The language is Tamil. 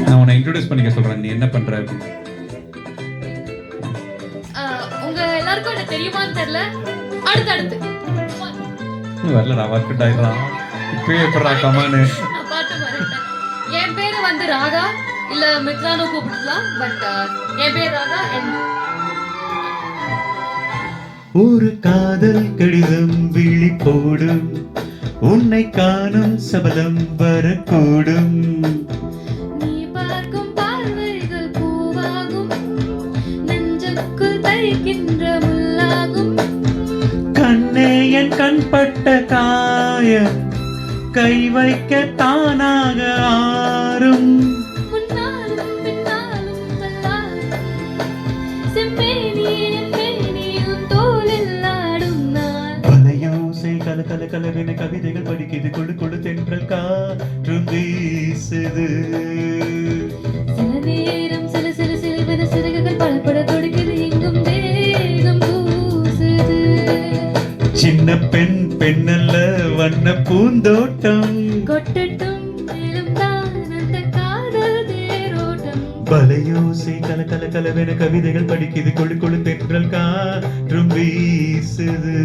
நான் உன்னை இன்ட்ரோடியூஸ் பண்ணிக்க சொல்றேன், நீ என்ன பண்ற அப்படின்னு. உங்க எல்லாருக்கும் என்ன தெரியுமான்னு தெரியல. அடுத்து வரலடா, ஒர்க் ஆயிடலாம். இப்பயே எப்படா கமானு. நான் பாட்டு மறந்துட்டேன். என் பேரு வந்து ராகா, இல்ல மித்ரானோ கூப்பிடலாம். பட் என் பேர் ராகா. ஒரு காதல் கடிதம் விழி போடும், உன்னை காணும் சபலம் வரக்கூடும். நீ பார்க்கும் பார்வைகள் பூவாகும், நெஞ்சுக்குள் தைக்கின்ற முள்ளாகும். கண்ணே என் கண்பட்ட காயம் கை வைக்க தானாக ஆறும். முன்னாலும் பின்னாலும் தள்ளாடும், செம்மேனியின் மேனியும் தோளில் ஆடும் நான். வலையோசை கல கல கலவென கவிதைகள் படிக்குது, கொடு கொடு தென்றல் காற்றும் வீசுது. சில நேரம் சில சில சிலுவென சிறகுகள் பலப்பட துடிக்குது, எங்கும் தேகம் கூசுது. சின்ன பெண் பெண்ணல்ல வண்ண பூந்தோட்டம், கொட்டட்டும் மேலும் தான் அந்த காதல் தேரோட்டம். வலையோசை கல கல கலவென கவிதைகள் படிக்குது, கொடு கொடு தென்றல் காற்றும் வீசுது.